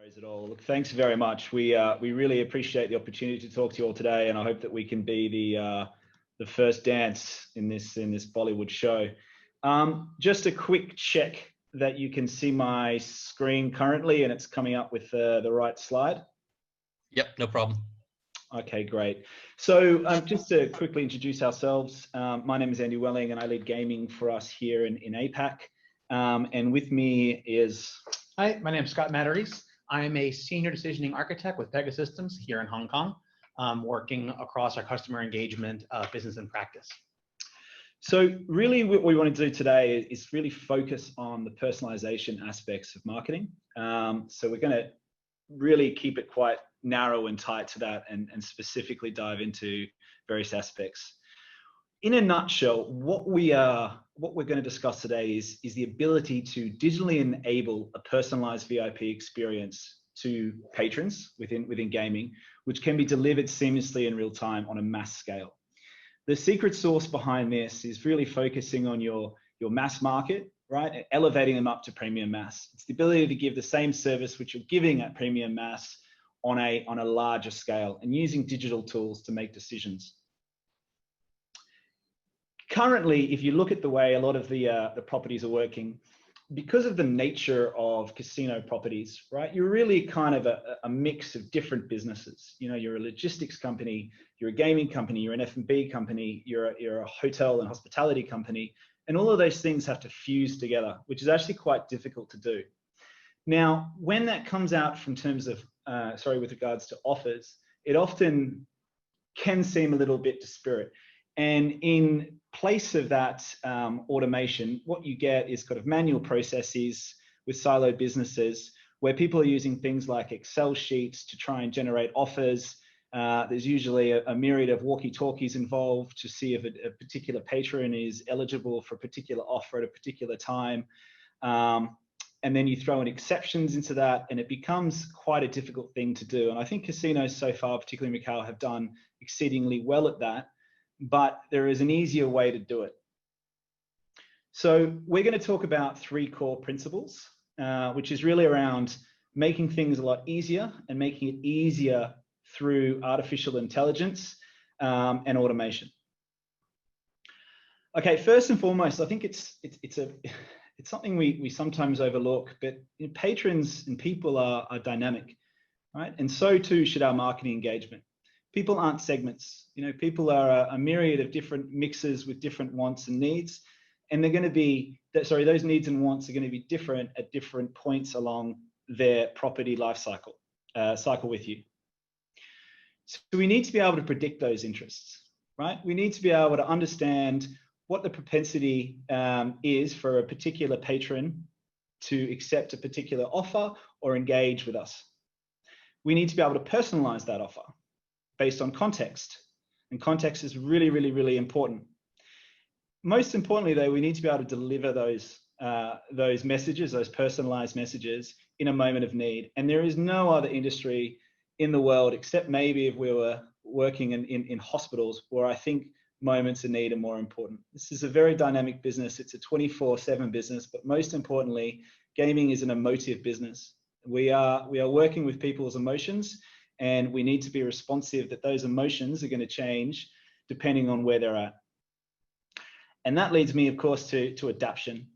worries at all. Look, thanks very much. We really appreciate the opportunity to talk to you all today, and I hope that we can be the first dance in this Bollywood show. Just a quick check that you can see my screen currently, and it's coming up with the right slide. Yep, no problem. Okay, great. So just to quickly introduce ourselves, my name is Andy Welling, and I lead gaming for us here in APAC. And with me is... Hi, my name is Scott Matteries. I am a senior decisioning architect with Pegasystems here in Hong Kong, working across our customer engagement, business and practice. So really what we want to do today is really focus on the personalization aspects of marketing. So we're going to really keep it quite narrow and tight to that and specifically dive into various aspects. In a nutshell, what we're going to discuss today is the ability to digitally enable a personalized VIP experience to patrons within gaming, which can be delivered seamlessly in real time on a mass scale. The secret sauce behind this is really focusing on your mass market, right? And elevating them up to premium mass. It's the ability to give the same service which you're giving at premium mass on a larger scale, and using digital tools to make decisions. Currently, if you look at the way a lot of the properties are working, because of the nature of casino properties, right, you're really kind of a mix of different businesses. You know, you're a logistics company, you're a gaming company, you're an F&B company, you're a hotel and hospitality company, and all of those things have to fuse together, which is actually quite difficult to do. Now, when that comes out from terms of, with regards to offers, it often can seem a little bit disparate. And in place of that automation, what you get is kind of manual processes with siloed businesses where people are using things like Excel sheets to try and generate offers. There's usually a myriad of walkie-talkies involved to see if a particular patron is eligible for a particular offer at a particular time. And then you throw in exceptions into that, and it becomes quite a difficult thing to do. And I think casinos so far, particularly in Macau, have done exceedingly well at that. But there is an easier way to do it. So we're going to talk about three core principles, which is really around making things a lot easier and making it easier through artificial intelligence and automation. Okay, first and foremost, I think it's something we sometimes overlook, but patrons and people are dynamic, right? And so too should our marketing engagement. People aren't segments. You know, people are a myriad of different mixes with different wants and needs, and they're going to be, those needs and wants are going to be different at different points along their property life cycle with you. So we need to be able to predict those interests, right? We need to be able to understand what the propensity is for a particular patron to accept a particular offer or engage with us. We need to be able to personalize that offer based on context, and context is really, really, really important. Most importantly, though, we need to be able to deliver those messages, those personalized messages, in a moment of need. And there is no other industry in the world, except maybe if we were working in hospitals, where I think moments of need are more important. This is a very dynamic business. It's a 24/7 business, but most importantly, gaming is an emotive business. We are working with people's emotions, and we need to be responsive that those emotions are going to change depending on where they're at. And that leads me, of course, to adaption,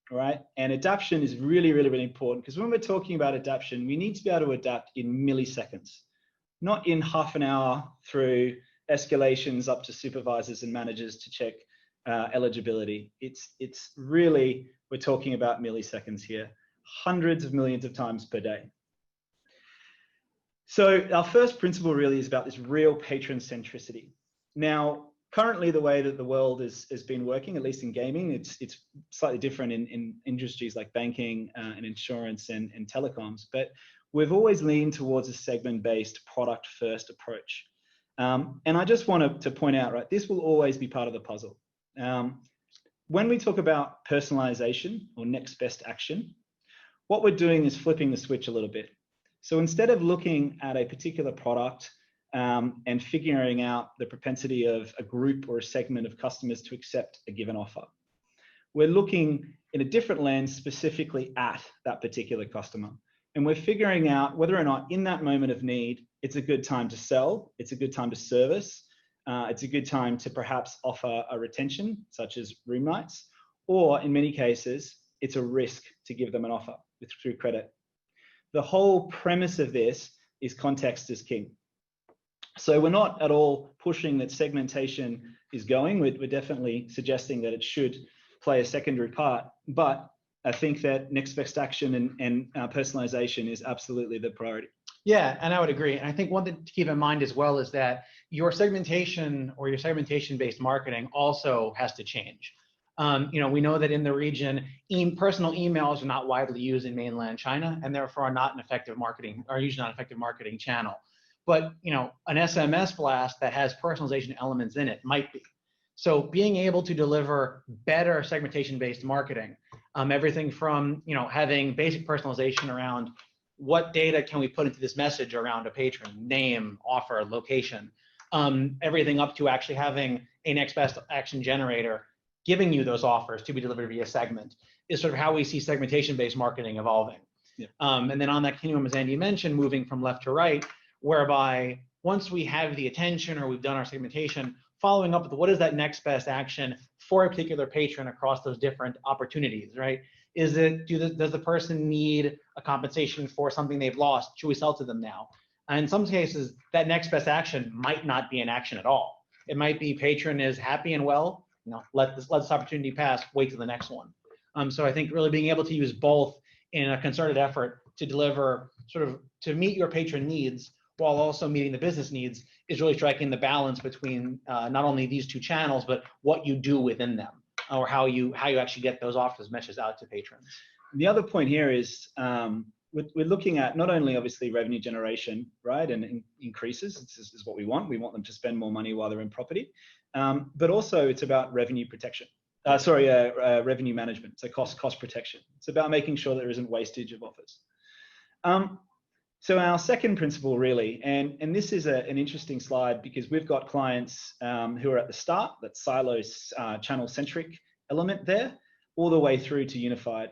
right? And adaption is really, really, really important, because when we're talking about adaption, we need to be able to adapt in milliseconds, not in half an hour through escalations up to supervisors and managers to check eligibility. It's really, we're talking about milliseconds here, hundreds of millions of times per day. So our first principle really is about this real patron centricity. Now, currently the way that the world has been working, at least in gaming, it's slightly different in industries like banking and insurance and telecoms, but we've always leaned towards a segment-based product-first approach. And I just wanted to point out, right, this will always be part of the puzzle. When we talk about personalization or next best action, what we're doing is flipping the switch a little bit. So instead of looking at a particular product and figuring out the propensity of a group or a segment of customers to accept a given offer, we're looking in a different lens specifically at that particular customer. And we're figuring out whether or not in that moment of need, it's a good time to sell, it's a good time to service, it's a good time to perhaps offer a retention, such as room nights, or in many cases, it's a risk to give them an offer through credit. The whole premise of this is context is king. So we're not at all pushing that segmentation is going. We're definitely suggesting that it should play a secondary part, but I think that next best action and personalization is absolutely the priority. Yeah, and I would agree. And I think one thing to keep in mind as well is that your segmentation or your segmentation-based marketing also has to change. We know that in the region, personal emails are not widely used in mainland China, and therefore are not an effective marketing, are usually not an effective marketing channel. But an SMS blast that has personalization elements in it might be. So being able to deliver better segmentation-based marketing, everything from having basic personalization around what data can we put into this message around a patron, name, offer, location, everything up to actually having a next best action generator giving you those offers to be delivered via segment is sort of how we see segmentation-based marketing evolving. Yeah. And then on that continuum, as Andy mentioned, moving from left to right, whereby once we have the attention or we've done our segmentation, following up with what is that next best action for a particular patron across those different opportunities, right? Does the person need a compensation for something they've lost? Should we sell to them now? And in some cases, that next best action might not be an action at all. It might be patron is happy and well, let this opportunity pass, wait till the next one. So I think really being able to use both in a concerted effort to deliver to meet your patron needs while also meeting the business needs is really striking the balance between not only these two channels, but what you do within them, or how you actually get those offers messages out to patrons. The other point here is we're looking at not only obviously revenue generation, right, and increases. This is what we want. We want them to spend more money while they're in property, but also it's about revenue protection. Revenue management. So cost protection. It's about making sure there isn't wastage of offers. So our second principle really, and this is an interesting slide because we've got clients who are at the start, that silo channel centric element there, all the way through to unified.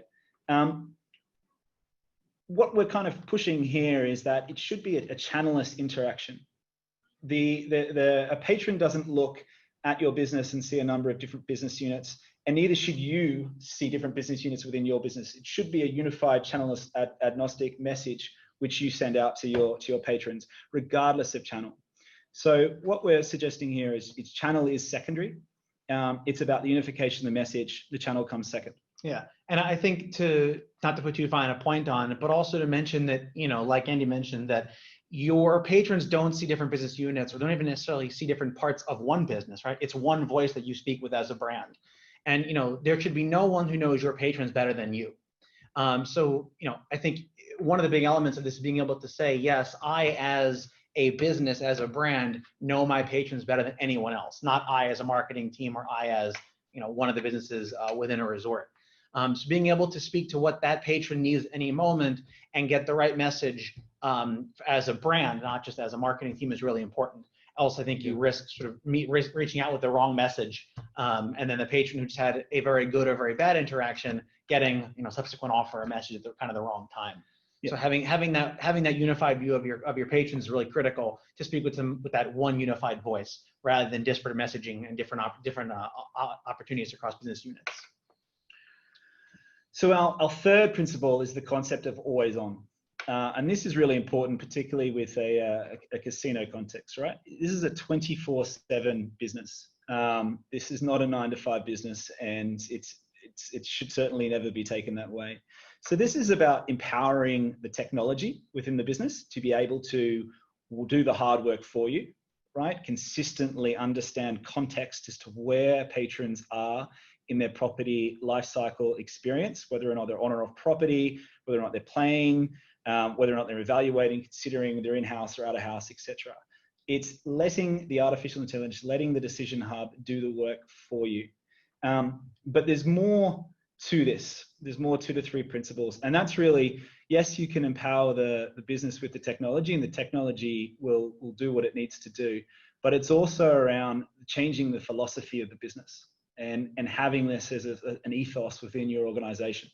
What we're kind of pushing here is that it should be a channelless interaction. A patron doesn't look at your business and see a number of different business units, and neither should you see different business units within your business. It should be a unified channelless agnostic message which you send out to your patrons, regardless of channel. So what we're suggesting here is its channel is secondary. It's about the unification of the message. The channel comes second. Yeah, and I think not to put too fine a point on it, but also to mention that, like Andy mentioned, that your patrons don't see different business units or don't even necessarily see different parts of one business, right? It's one voice that you speak with as a brand. And, there should be no one who knows your patrons better than you. So, I think one of the big elements of this is being able to say, yes, I as a business, as a brand, know my patrons better than anyone else, not I as a marketing team or I as, one of the businesses within a resort. So being able to speak to what that patron needs at any moment and get the right message as a brand, not just as a marketing team, is really important. Else, I think you risk reaching out with the wrong message, and then the patron who just had a very good or very bad interaction getting subsequent offer or message at kind of the wrong time. Yeah. So having that unified view of your patrons is really critical to speak with them with that one unified voice rather than disparate messaging and different opportunities across business units. So our third principle is the concept of always on. And this is really important, particularly with a casino context, right? This is a 24/7 business. This is not a 9-to-5 business, and it should certainly never be taken that way. So this is about empowering the technology within the business to be able to do the hard work for you, right? Consistently understand context as to where patrons are in their property lifecycle experience, whether or not they're on or off property, whether or not they're playing, whether or not they're evaluating, considering they're in-house or out-of-house, etc. It's letting the artificial intelligence, letting the decision hub do the work for you. But there's more to this. There's more 2 to 3 principles. And that's really, yes, you can empower the business with the technology, and the technology will do what it needs to do. But it's also around changing the philosophy of the business and having this as an ethos within your organization.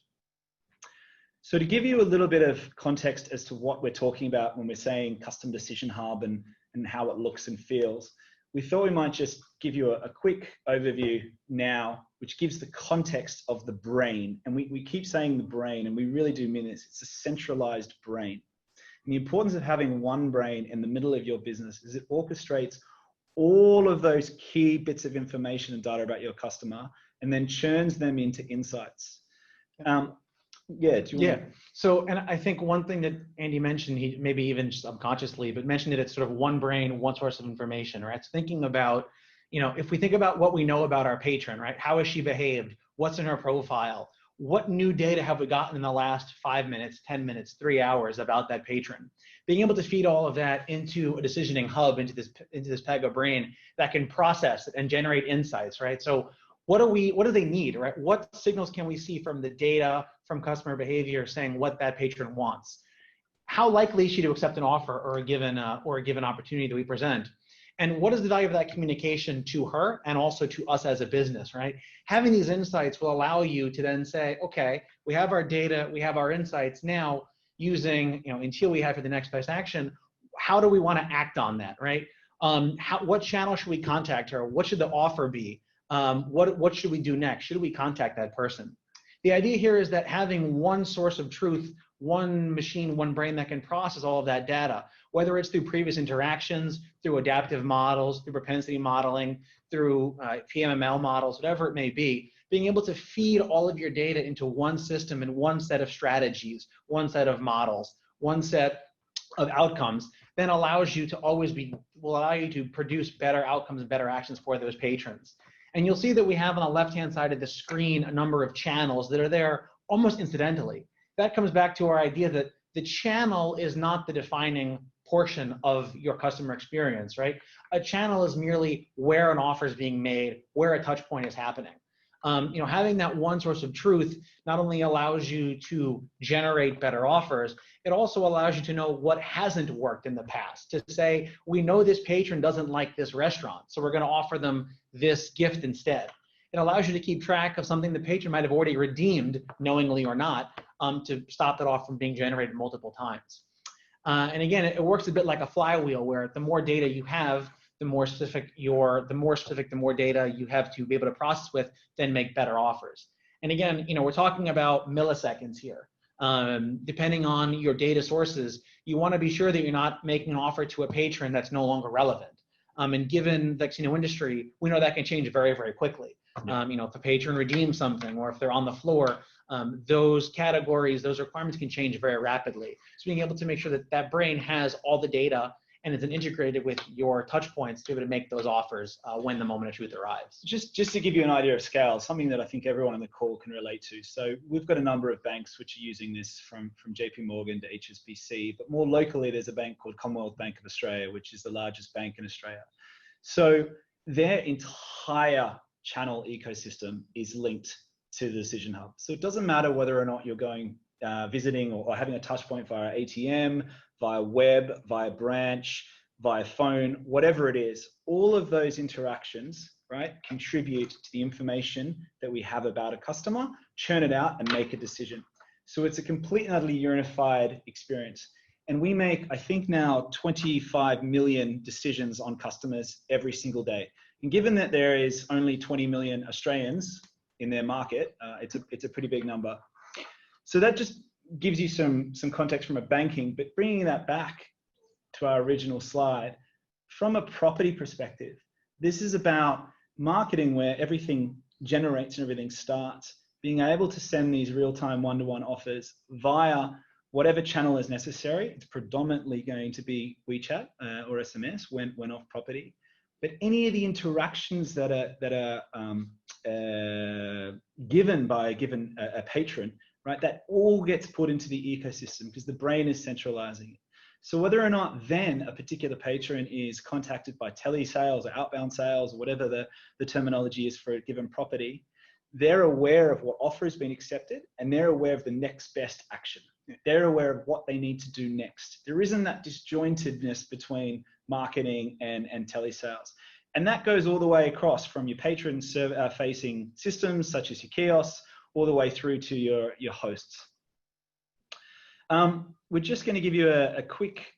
So to give you a little bit of context as to what we're talking about when we're saying custom decision hub and how it looks and feels, we thought we might just give you a quick overview now, which gives the context of the brain. And we keep saying the brain, and we really do mean this. It's a centralized brain. And the importance of having one brain in the middle of your business is it orchestrates all of those key bits of information and data about your customer and then churns them into insights. Yeah, do you want to... So, and I think one thing that Andy mentioned, he maybe even subconsciously, but mentioned that it's sort of one brain, one source of information, right? So thinking about, if we think about what we know about our patron, right? How has she behaved? What's in her profile? What new data have we gotten in the last 5 minutes, 10 minutes, 3 hours about that patron? Being able to feed all of that into a decisioning hub, into this Pega brain that can process it and generate insights, right? So what do they need, right? What signals can we see from the data, from customer behavior saying what that patron wants? How likely is she to accept an offer or a given opportunity that we present? And what is the value of that communication to her and also to us as a business, right? Having these insights will allow you to then say, okay, we have our data, we have our insights now using, until we have for the next best action, how do we want to act on that, right? What channel should we contact her? What should the offer be? What should we do next? Should we contact that person? The idea here is that having one source of truth, one machine, one brain that can process all of that data, whether it's through previous interactions, through adaptive models, through propensity modeling, through PMML models, whatever it may be, being able to feed all of your data into one system and one set of strategies, one set of models, one set of outcomes, then allows you to will allow you to produce better outcomes and better actions for those patrons. And you'll see that we have on the left-hand side of the screen a number of channels that are there almost incidentally. That comes back to our idea that the channel is not the defining portion of your customer experience, right? A channel is merely where an offer is being made, where a touch point is happening. Having that one source of truth not only allows you to generate better offers, it also allows you to know what hasn't worked in the past. To say, we know this patron doesn't like this restaurant, so we're going to offer them this gift instead. It allows you to keep track of something the patron might have already redeemed, knowingly or not, to stop that offer from being generated multiple times. And again, it works a bit like a flywheel, where the more data you have, the more specific, the more data you have to be able to process with, then make better offers. And again, we're talking about milliseconds here. Depending on your data sources, you want to be sure that you're not making an offer to a patron that's no longer relevant. And given the casino industry, we know that can change very, very quickly. If a patron redeems something, or if they're on the floor, those categories, those requirements can change very rapidly. So being able to make sure that that brain has all the data and it's integrated with your touch points to be able to make those offers when the moment of truth arrives. Just to give you an idea of scale, something that I think everyone on the call can relate to. So we've got a number of banks which are using this, from JP Morgan to HSBC, but more locally, there's a bank called Commonwealth Bank of Australia, which is the largest bank in Australia. So their entire channel ecosystem is linked to the Decision Hub. So it doesn't matter whether or not you're going visiting or having a touch point via ATM, via web, via branch, via phone, whatever it is, all of those interactions, right, contribute to the information that we have about a customer, churn it out and make a decision. So it's a complete and utterly unified experience. And we make, I think now, 25 million decisions on customers every single day. And given that there is only 20 million Australians in their market, it's a pretty big number. So that just gives you some context from a banking, but bringing that back to our original slide, from a property perspective, this is about marketing where everything generates and everything starts, being able to send these real-time one-to-one offers via whatever channel is necessary. It's predominantly going to be WeChat or SMS when off property. But any of the interactions that are given by a patron, right, that all gets put into the ecosystem because the brain is centralizing it. So whether or not then a particular patron is contacted by telesales or outbound sales or whatever the terminology is for a given property, they're aware of what offer has been accepted and they're aware of the next best action. They're aware of what they need to do next. There isn't that disjointedness between marketing and telesales. And that goes all the way across from your patron facing systems such as your kiosks, all the way through to your hosts. We're just going to give you a quick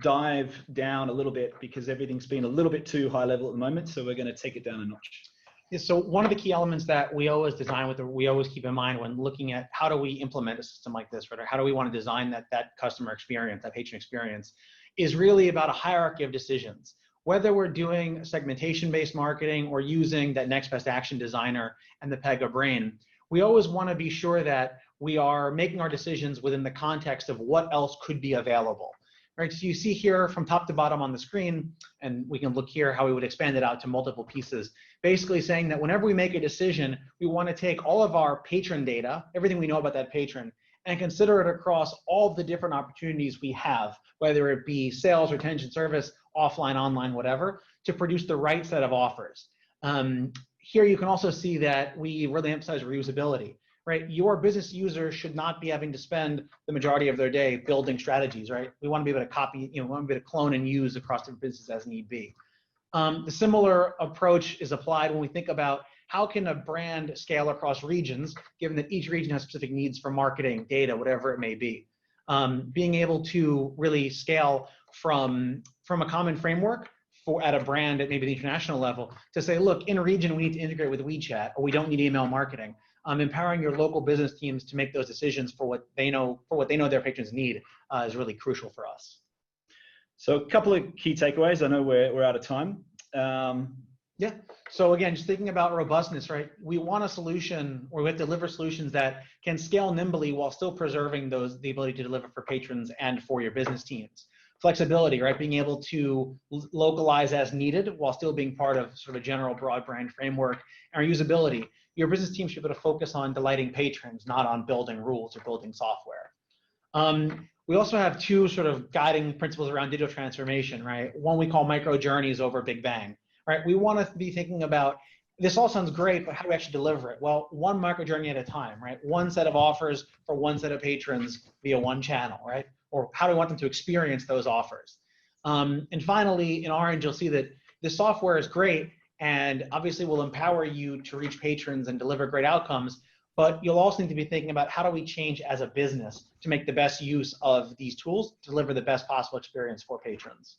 dive down a little bit because everything's been a little bit too high level at the moment. So we're going to take it down a notch. Yeah, so one of the key elements that we always design with, we always keep in mind when looking at how do we implement a system like this, right? Or how do we want to design that customer experience, that patient experience, is really about a hierarchy of decisions. Whether we're doing segmentation-based marketing or using that next best action designer and the Pega brain, we always want to be sure that we are making our decisions within the context of what else could be available. Right, so you see here from top to bottom on the screen, and we can look here how we would expand it out to multiple pieces, basically saying that whenever we make a decision, we want to take all of our patron data, everything we know about that patron, and consider it across all the different opportunities we have, whether it be sales, retention, service, offline, online, whatever, to produce the right set of offers. Here you can also see that we really emphasize reusability. Right, your business user should not be having to spend the majority of their day building strategies. Right, we want to be able to copy, we want to be able to clone and use across different businesses as need be. The similar approach is applied when we think about how can a brand scale across regions, given that each region has specific needs for marketing, data, whatever it may be. Being able to really scale from a common framework at a brand at maybe the international level to say, look, in a region we need to integrate with WeChat, or we don't need email marketing. Empowering your local business teams to make those decisions for what they know their patrons need is really crucial for us. So a couple of key takeaways. I know we're out of time. Yeah. So again, just thinking about robustness, right? We want a solution, or we have to deliver solutions that can scale nimbly while still preserving the ability to deliver for patrons and for your business teams. Flexibility, right? Being able to localize as needed while still being part of sort of a general broad brand framework. And usability. Your business team should be able to focus on delighting patrons, not on building rules or building software. We also have two sort of guiding principles around digital transformation, right? One we call micro journeys over Big Bang, right? We want to be thinking about, this all sounds great, but how do we actually deliver it? Well, one micro journey at a time, right? One set of offers for one set of patrons via one channel, right? Or how do we want them to experience those offers? And finally, in Orange, you'll see that the software is great, and obviously will empower you to reach patrons and deliver great outcomes, but you'll also need to be thinking about how do we change as a business to make the best use of these tools to deliver the best possible experience for patrons.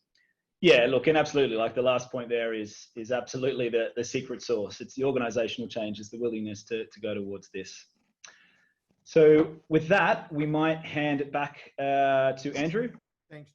Yeah, look, and absolutely, like the last point there is absolutely the secret sauce. It's the organizational change, it's the willingness to go towards this. So with that, we might hand it back to Andrew. Thanks.